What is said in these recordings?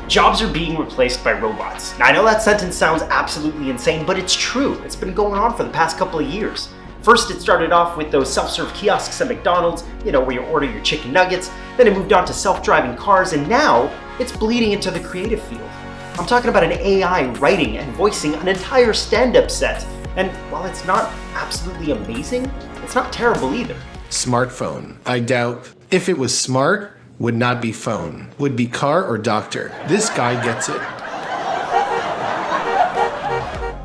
Jobs are being replaced by robots. Now, I know that sentence sounds absolutely insane, but it's true. It's been going on for the past couple of years. First, it started off with those self-serve kiosks at McDonald's, where you order your chicken nuggets. Then it moved on to self-driving cars, and now it's bleeding into the creative field. I'm talking about an AI writing and voicing an entire stand-up set. And while it's not absolutely amazing, it's not terrible either. Smartphone. I doubt. If it was smart, would not be phone. Would be car or doctor. This guy gets it.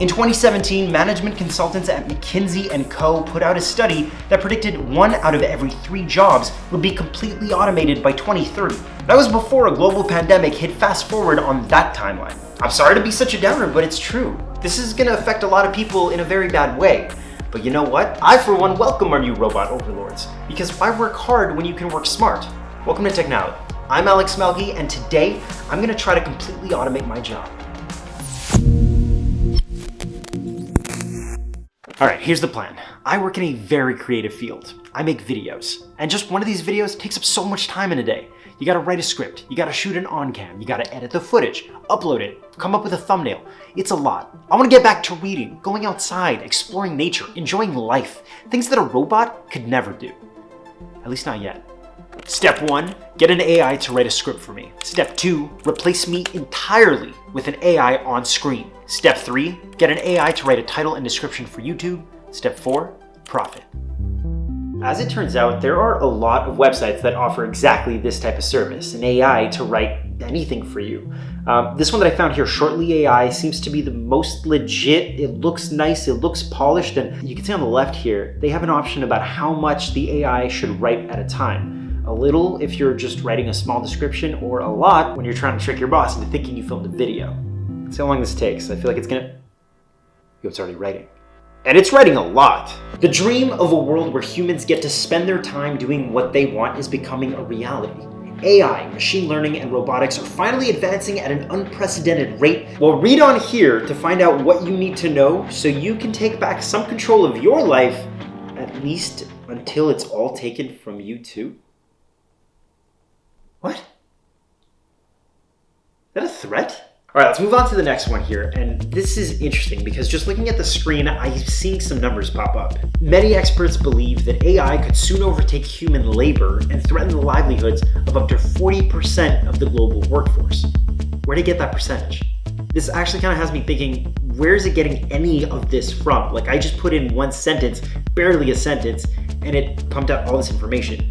In 2017, management consultants at McKinsey & Co. put out a study that predicted 1 out of every 3 jobs would be completely automated by 2030. That was before a global pandemic hit fast forward on that timeline. I'm sorry to be such a downer, but it's true. This is going to affect a lot of people in a very bad way. But you know what? I, for one, welcome our new robot overlords. Because why work hard when you can work smart? Welcome to Technology. I'm Alex Melki, and today I'm going to try to completely automate my job. Alright, here's the plan. I work in a very creative field. I make videos. And just one of these videos takes up so much time in a day. You gotta write a script, you gotta shoot an on-cam, you gotta edit the footage, upload it, come up with a thumbnail. It's a lot. I wanna get back to reading, going outside, exploring nature, enjoying life. Things that a robot could never do. At least not yet. Step 1, get an AI to write a script for me. Step 2, replace me entirely with an AI on screen. Step 3, get an AI to write a title and description for YouTube. Step 4, profit. As it turns out, there are a lot of websites that offer exactly this type of service, an AI to write anything for you. This one that I found here, Shortly AI, seems to be the most legit. It looks nice, it looks polished, and you can see on the left here, they have an option about how much the AI should write at a time. A little if you're just writing a small description, or a lot when you're trying to trick your boss into thinking you filmed a video. See how long this takes. I feel like it's already writing. And it's writing a lot. The dream of a world where humans get to spend their time doing what they want is becoming a reality. AI, machine learning, and robotics are finally advancing at an unprecedented rate. Well, read on here to find out what you need to know so you can take back some control of your life, at least until it's all taken from you too. What? Is that a threat? All right, let's move on to the next one here. And this is interesting because just looking at the screen, I'm seeing some numbers pop up. Many experts believe that AI could soon overtake human labor and threaten the livelihoods of up to 40% of the global workforce. Where to get that percentage? This actually kind of has me thinking, where is it getting any of this from? Like, I just put in one sentence, barely a sentence, and it pumped out all this information.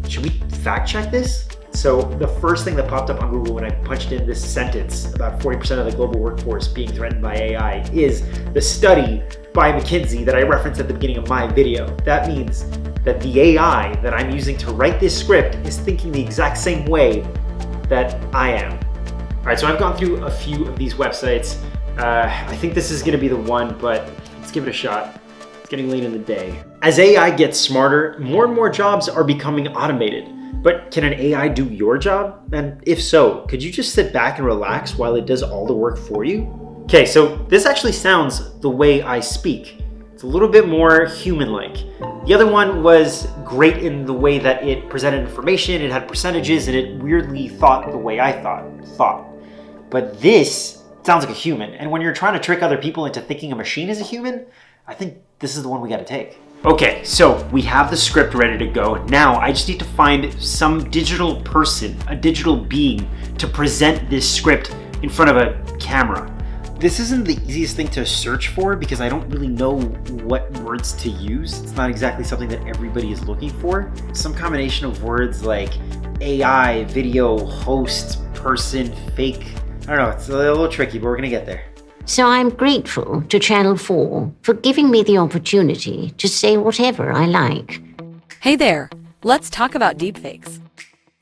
Should we fact check this? So the first thing that popped up on Google when I punched in this sentence about 40% of the global workforce being threatened by AI is the study by McKinsey that I referenced at the beginning of my video. That means that the AI that I'm using to write this script is thinking the exact same way that I am. All right, so I've gone through a few of these websites. I think this is gonna be the one, but let's give it a shot. It's getting late in the day. As AI gets smarter, more and more jobs are becoming automated. But can an AI do your job? And if so, could you just sit back and relax while it does all the work for you? Okay, so this actually sounds the way I speak. It's a little bit more human-like. The other one was great in the way that it presented information, it had percentages, and it weirdly thought the way I thought. But this sounds like a human, and when you're trying to trick other people into thinking a machine is a human, I think this is the one we gotta take. Okay, so we have the script ready to go. Now I just need to find some digital person, a digital being, to present this script in front of a camera. This isn't the easiest thing to search for because I don't really know what words to use. It's not exactly something that everybody is looking for. Some combination of words like AI, video, host, person, fake. I don't know, it's a little tricky, but we're gonna get there. So I'm grateful to Channel 4 for giving me the opportunity to say whatever I like. Hey there, let's talk about deepfakes.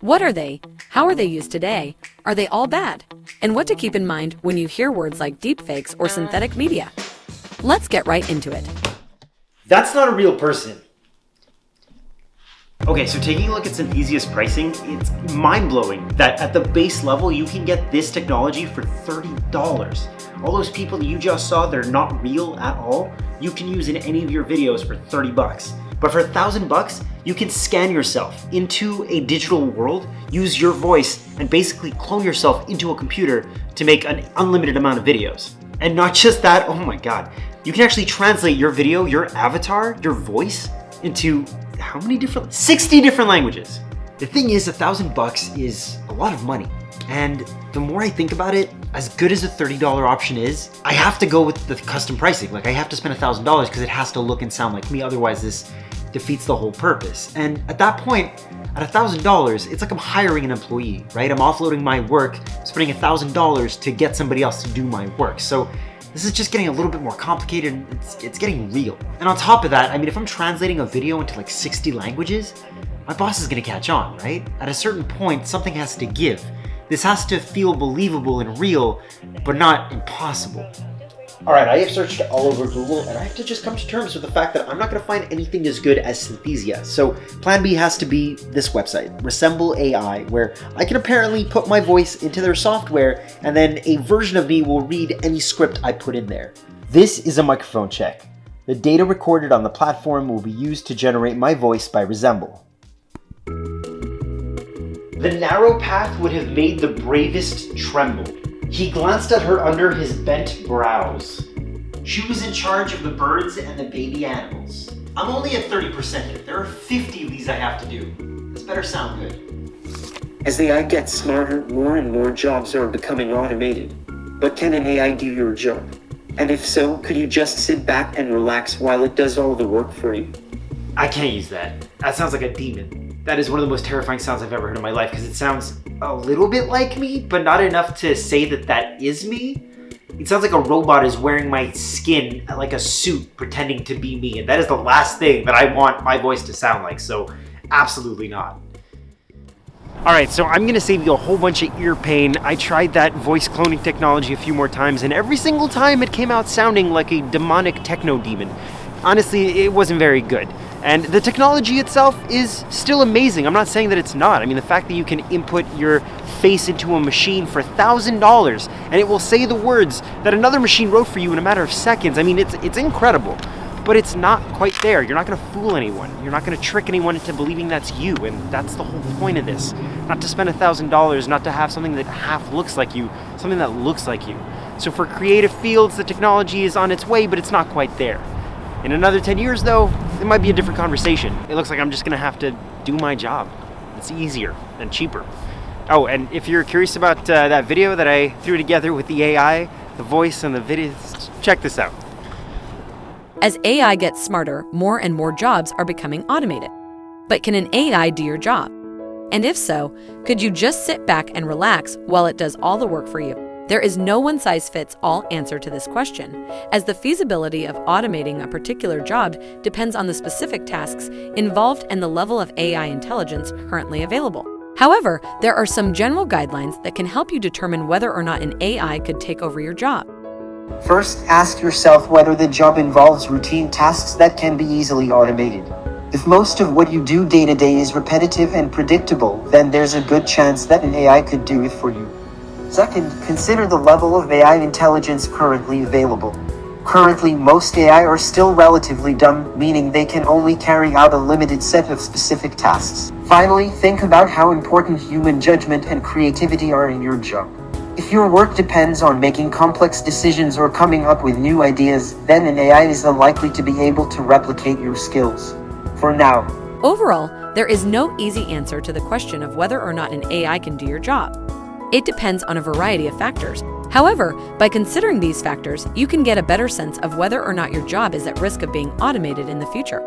What are they? How are they used today? Are they all bad? And what to keep in mind when you hear words like deepfakes or synthetic media? Let's get right into it. That's not a real person. Okay, so taking a look at some easiest pricing, it's mind-blowing that at the base level, you can get this technology for $30. All those people that you just saw, they're not real at all, you can use in any of your videos for 30 bucks. But for $1,000 bucks, You can scan yourself into a digital world, use your voice, and basically clone yourself into a computer to make an unlimited amount of videos. And not just that, oh my god, you can actually translate your video, your avatar, your voice into how many different? 60 different languages. The thing is, $1,000 is a lot of money. And the more I think about it, as good as a $30 option is, I have to go with the custom pricing. Like, I have to spend $1,000 because it has to look and sound like me, otherwise this defeats the whole purpose. And at that point, at $1,000, it's like I'm hiring an employee, right? I'm offloading my work, spending $1,000 to get somebody else to do my work. So this is just getting a little bit more complicated, and it's getting real. And on top of that, I mean, if I'm translating a video into like 60 languages, my boss is gonna catch on, right? At a certain point, something has to give. This has to feel believable and real, but not impossible. All right, I have searched all over Google, and I have to just come to terms with the fact that I'm not going to find anything as good as Synthesia. So plan B has to be this website, Resemble AI, where I can apparently put my voice into their software, and then a version of me will read any script I put in there. This is a microphone check. The data recorded on the platform will be used to generate my voice by Resemble. The narrow path would have made the bravest tremble. He glanced at her under his bent brows. She was in charge of the birds and the baby animals. I'm only at 30% here. There are 50 of these I have to do. This better sound good. As AI gets smarter, more and more jobs are becoming automated. But can an AI do your job? And if so, could you just sit back and relax while it does all the work for you? I can't use that. That sounds like a demon. That is one of the most terrifying sounds I've ever heard in my life, because it sounds a little bit like me, but not enough to say that that is me. It sounds like a robot is wearing my skin like a suit, pretending to be me, and that is the last thing that I want my voice to sound like, so absolutely not. Alright, so I'm gonna save you a whole bunch of ear pain. I tried that voice cloning technology a few more times, and every single time it came out sounding like a demonic techno demon. Honestly, it wasn't very good. And the technology itself is still amazing. I'm not saying that it's not. I mean, the fact that you can input your face into a machine for $1,000 and it will say the words that another machine wrote for you in a matter of seconds. I mean, it's incredible. But it's not quite there. You're not gonna fool anyone. You're not gonna trick anyone into believing that's you, and that's the whole point of this. Not to spend $1,000, not to have something that half looks like you, something that looks like you. So for creative fields, the technology is on its way, but it's not quite there. In another 10 years, though, it might be a different conversation. It looks like I'm just gonna have to do my job. It's easier and cheaper. Oh, and if you're curious about that video that I threw together with the AI, the voice and the video, check this out. As AI gets smarter, more and more jobs are becoming automated. But can an AI do your job? And if so, could you just sit back and relax while it does all the work for you? There is no one-size-fits-all answer to this question, as the feasibility of automating a particular job depends on the specific tasks involved and the level of AI intelligence currently available. However, there are some general guidelines that can help you determine whether or not an AI could take over your job. First, ask yourself whether the job involves routine tasks that can be easily automated. If most of what you do day to day is repetitive and predictable, then there's a good chance that an AI could do it for you. Second, consider the level of AI intelligence currently available. Currently, most AI are still relatively dumb, meaning they can only carry out a limited set of specific tasks. Finally, think about how important human judgment and creativity are in your job. If your work depends on making complex decisions or coming up with new ideas, then an AI is unlikely to be able to replicate your skills. For now. Overall, there is no easy answer to the question of whether or not an AI can do your job. It depends on a variety of factors. However, by considering these factors, you can get a better sense of whether or not your job is at risk of being automated in the future.